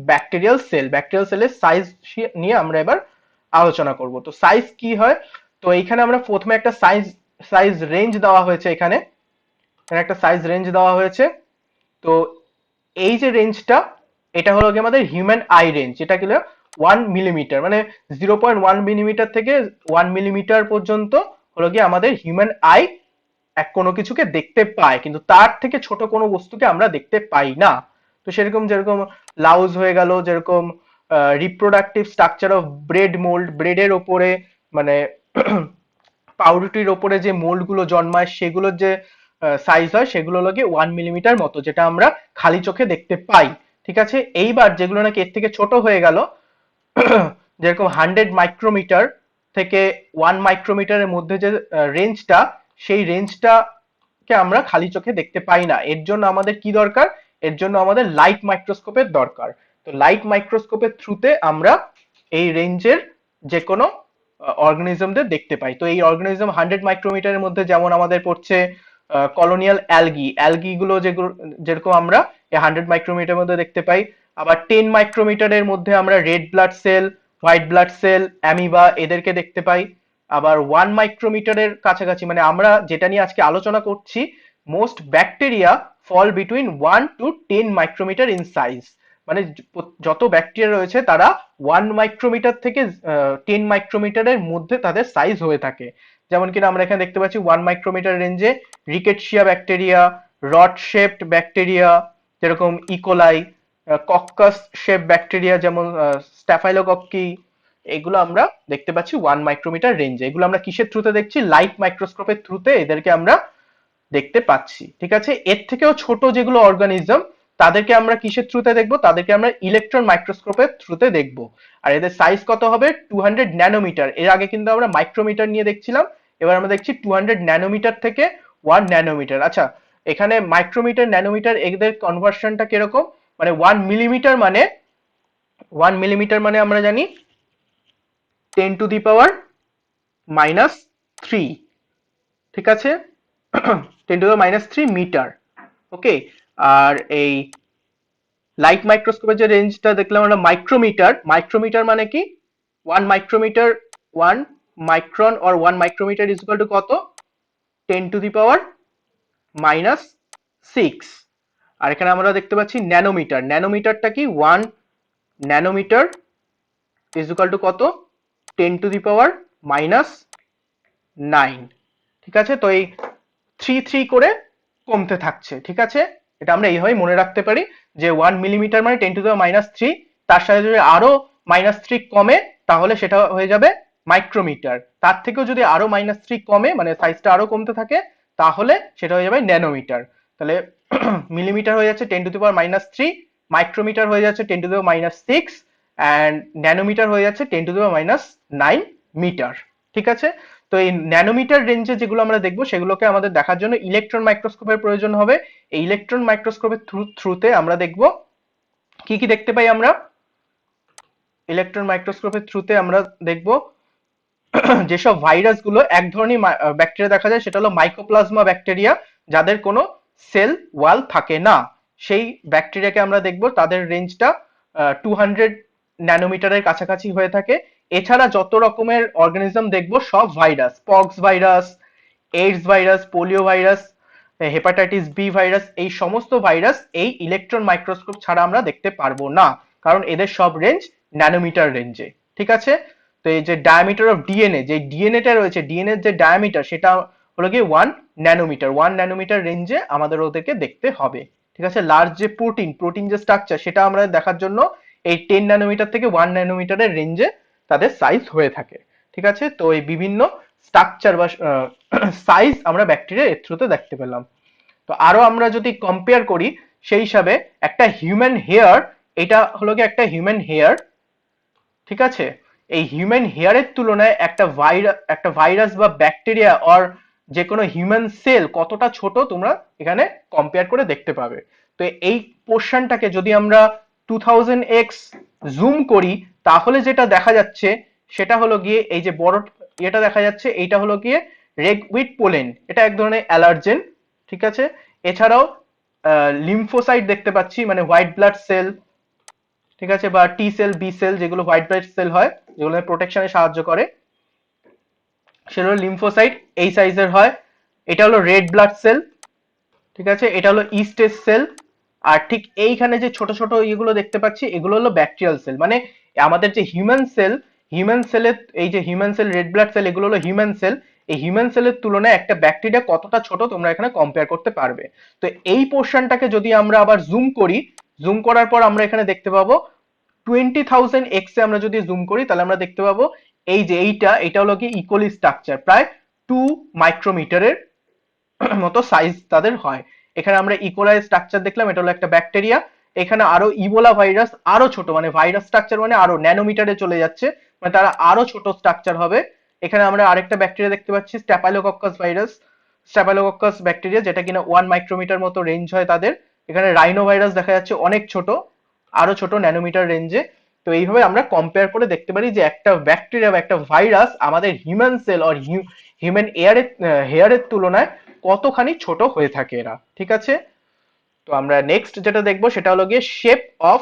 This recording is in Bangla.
ব্যাকটেরিয়াল সেলের সাইজ নিয়ে আমরা এবার আলোচনা করব। তো সাইজ কি হয়, তো এইখানে আমরা প্রথমে একটা সাইজ রেঞ্জ দেওয়া হয়েছে, এখানে একটা সাইজ রেঞ্জ দেওয়া হয়েছে। তো এই যে রেঞ্জটা, এটা হলো কি আমাদের হিউম্যান আই রেঞ্জ, এটা কি 1 মিলিমিটার, মানে 0.1 মিলিমিটার থেকে 1 মিলিমিটার পর্যন্ত হলো কি আমাদের হিউম্যান আই কোনো কিছুকে দেখতে পায়, কিন্তু তার থেকে ছোট কোনো বস্তুকে আমরা দেখতে পাই না। তো সেরকম যেরকম লাউজ হয়ে গেল, যেরকম reproductive structure of bread mould, ব্রেডের ওপরে মানে পাউরুটির ওপরে যে মোল্ড গুলো জন্মায় সেগুলোর যে সাইজ হয় সেগুলো লাগে 1 মিলিমিটার মতো, যেটা আমরা খালি চোখে দেখতে পাই। ঠিক আছে, এইবার যেগুলো নাকি এর থেকে ছোট হয়ে গেল, যেরকম 100 মাইক্রোমিটার থেকে 1 মাইক্রোমিটারের মধ্যে যে রেঞ্জটা, সেই রেঞ্জটাকে আমরা খালি চোখে দেখতে পাই না। এর জন্য আমাদের কি দরকার, এর জন্য আমাদের লাইট মাইক্রোস্কোপের দরকার। তো লাইট মাইক্রোস্কোপের থ্রুতে আমরা এই রেঞ্জের যে কোনো অর্গানিজমদের দেখতে পাই। তো এই অর্গানিজম 100 মাইক্রোমিটারের মধ্যে যেমন আমাদের পড়ছে কলোনিয়াল অ্যালগি গুলো, যেগুলো যেরকম আমরা এই 100 মাইক্রোমিটারের মধ্যে দেখতে পাই। আবার 10 মাইক্রোমিটারের মধ্যে আমরা red blood cell, white blood cell, amoeba এদেরকে দেখতে পাই। আবার 1 মাইক্রোমিটারের কাছাকাছি, মানে আমরা যেটা নিয়ে আজকে আলোচনা করছি, most bacteria fall between 1 to 10 micrometre in size, মানে যত ব্যাকটেরিয়া রয়েছে তারা 1 মাইক্রোমিটার থেকে 10 মাইক্রোমিটারের মধ্যে তাদের সাইজ হয়ে থাকে। যেমন কিনা আমরা এখানে দেখতে পাচ্ছি 1 মাইক্রোমিটার রেঞ্জে Rickettsia bacteria, rod shaped bacteria যেরকম ইকোলাই, কক্কাস শেপ ব্যাকটেরিয়া যেমন স্ট্যাফাইলোকক্কি, এগুলো আমরা দেখতে পাচ্ছি 1 মাইক্রোমিটার রেঞ্জে। এগুলো আমরা কিসের থ্রুতে দেখছি, লাইট মাইক্রোস্কোপের থ্রুতে এদেরকে আমরা দেখতে পাচ্ছি। ঠিক আছে, এর থেকেও ছোট যেগুলো অর্গানিজম, তাদেরকে আমরা কিসের থ্রুতে দেখবো, তাদেরকে আমরা ইলেকট্রন মাইক্রোস্কোপের থ্রুতে দেখবো। আর এদের সাইজ কত হবে, 200 ন্যানোমিটার। এর আগে কিন্তু আমরা মাইক্রোমিটার নিয়ে দেখছিলাম, এবার আমরা দেখছি 200 ন্যানোমিটার থেকে 1 ন্যানোমিটার। আচ্ছা, এখানে মাইক্রোমিটার ন্যানোমিটার এদের কনভার্সনটা কিরকম, মানে 1 মিলিমিটার মানে আমরা জানি 10⁻³ ঠিক আছে, 10⁻³ মিটার। ওকে, আর এই লাইট মাইক্রোস্কোপের যে রেঞ্জটা দেখলাম আমরা মাইক্রোমিটার, মাইক্রোমিটার মানে কি, 1 micrometre, 1 micron or 1 micrometre is equal to কত, 10⁻⁶। আর এখানে আমরা দেখতে পাচ্ছি ন্যানোমিটার, ন্যানোমিটারটা কি, 1 ন্যানোমিটার ইজ ইকুয়াল টু কত, 10⁻⁹। ঠিক আছে, তো এই 3 করে কমতে থাকছে। ঠিক আছে, এটা আমরা এইভাবে মনে রাখতে পারি যে 1 মিলিমিটার মানে 10⁻⁻3, তার সাথে যদি আরো -3 কমে তাহলে সেটা হয়ে যাবে মাইক্রোমিটার, তার থেকেও যদি আরো -3 কমে মানে সাইজটা আরো কমতে থাকে তাহলে সেটা হয়ে যাবে ন্যানোমিটার। তাহলে মিলিমিটার হয়ে যাচ্ছে 10⁻⁻3, মাইক্রোমিটার হয়ে যাচ্ছে 10⁻⁶, অ্যান্ড ন্যানোমিটার হয়ে যাচ্ছে 10⁻⁹ মিটার। ঠিক আছে, তো এই ন্যানোমিটার রেঞ্জে যেগুলো আমরা দেখবো সেগুলোকে আমাদের দেখার জন্য ইলেকট্রন মাইক্রোস্কোপের প্রয়োজন হবে। এই ইলেকট্রন মাইক্রোস্কোপের থ্রুতে আমরা দেখবো কি কি দেখতে পাই আমরা, ইলেকট্রন মাইক্রোস্কোপের থ্রুতে আমরা দেখবো যেসব ভাইরাস গুলো, এক ধরনের ব্যাকটেরিয়া দেখা যায় সেটা হলো মাইকোপ্লাজমা ব্যাকটেরিয়া, যাদের কোনো সেল ওয়াল থাকে না, সেই ব্যাকটেরিয়াকে আমরা দেখবো, তাদের রেঞ্জটা 200 ন্যানোমিটারের কাছাকাছি হয়ে থাকে। এছাড়া যত রকমের অর্গানিজম দেখবো সব virus, pox virus, AIDS virus, polio virus, hepatitis B virus, এই সমস্ত ভাইরাস এই ইলেকট্রন মাইক্রোস্কোপ ছাড়া আমরা দেখতে পারবো না, কারণ এদের সব রেঞ্জ ন্যানোমিটার রেঞ্জে। ঠিক আছে, তো এই যে ডায়ামিটার অফ ডিএনএ, যে ডিএনএটা রয়েছে, ডিএনএ যে ডায়ামিটার সেটা হলো কি 1 ন্যানোমিটার, 1 ন্যানোমিটার রেঞ্জে আমাদের ওদেরকে দেখতে হবে। ঠিক আছে, লার্জ যে প্রোটিন যে স্ট্রাকচার সেটা আমরা দেখার জন্য এই 10 ন্যানোমিটার থেকে 1 ন্যানোমিটারের রেঞ্জে তাদের সাইজ হয়ে থাকে। ঠিক আছে, তো এই বিভিন্ন স্ট্রাকচার বা সাইজ আমরা ব্যাকটেরিয়া এর থ্রুতে দেখতে পেলাম। তো আরো আমরা যদি কম্পেয়ার করি সেই হিসাবে, একটা হিউম্যান হেয়ার, এটা হলো কি একটা হিউম্যান হেয়ার। ঠিক আছে, এই হিউম্যান হেয়ারের তুলনায় একটা ভাইরাস বা ব্যাকটেরিয়া অর যে কোনো হিউম্যান সেল কতটা ছোট তোমরা এখানে কম্পেয়ার করে দেখতে পাবে। তো এই পোর্শনটাকে যদি আমরা 2000x জুম করি তাহলে যেটা দেখা যাচ্ছে সেটা হলো গিয়ে এই যে বড় এটা দেখা যাচ্ছে, এইটা হলো গিয়ে রেগউইড পোলেন, এটা এক ধরনের অ্যালার্জেন। ঠিক আছে, এছাড়াও লিম্ফোসাইট দেখতে পাচ্ছি, মানে হোয়াইট ব্লাড সেল, ঠিক আছে, বা টি সেল, বি সেল, যেগুলো হোয়াইট ব্লাড সেল হয়, যেগুলো প্রোটেকশনে সাহায্য করে, সেটা হলো লিম্ফোসাইট, এই সাইজের হয়। এটা হলো রেড ব্লাড সেল, ঠিক আছে, এটা হলো ইস্টের সেল। আর ঠিক এইখানে যে ছোট ছোট ইয়েগুলো দেখতে পাচ্ছি, এগুলো হলো ব্যাকটেরিয়াল সেল। মানে আমাদের যে হিউম্যান সেল, হিউম্যান সেলের এই যে human sell, red blood cell, এগুলো হলো হিউম্যান সেল। এই হিউম্যান সেলের তুলনায় একটা ব্যাকটেরিয়া কতটা ছোট তোমরা এখানে কম্পেয়ার করতে পারবে। তো এই পোর্শনটাকে যদি আমরা আবার জুম করি, জুম করার পর আমরা এখানে দেখতে পাবো 20,000 x এ আমরা যদি জুম করি, তাহলে আমরা দেখতে পাবো এই যে এটা হলো কি ইকোলি স্ট্রাকচার, প্রায় 2 মাইক্রোমিটারের মতো সাইজ তাদের হয়। এখানে আমরা ইকোলাই স্ট্রাকচার দেখলাম, এটা হলো একটা ব্যাকটেরিয়া। এখানে আরো ইবোলা ভাইরাস, আরো ছোট, মানে ভাইরাস স্ট্রাকচার মানে আরো ন্যানোমিটারে চলে যাচ্ছে, মানে তারা আরো ছোট স্ট্রাকচার হবে। এখানে আমরা আরেকটা ব্যাকটেরিয়া দেখতে পাচ্ছি, স্ট্যাফাইলোকক্কাস ভাইরাস, স্ট্যাফাইলোকক্কাস ব্যাকটেরিয়া, যেটা কিনা 1 মাইক্রোমিটার মতো রেঞ্জ হয় তাদের। এখানে রাইনো ভাইরাস দেখা যাচ্ছে অনেক ছোট, আরো ছোট ন্যানোমিটার রেঞ্জে। তো এইভাবে আমরা কম্পেয়ার করে দেখতে পারি যে একটা ব্যাকটেরিয়া বা একটা ভাইরাস আমাদের হিউম্যান সেল আর হিউম্যান হেয়ারের তুলনায় কতখানি ছোট হয়ে থাকে এরা, ঠিক আছে। তো আমরা নেক্সট যেটা দেখবো সেটা হলো গিয়ে শেপ অফ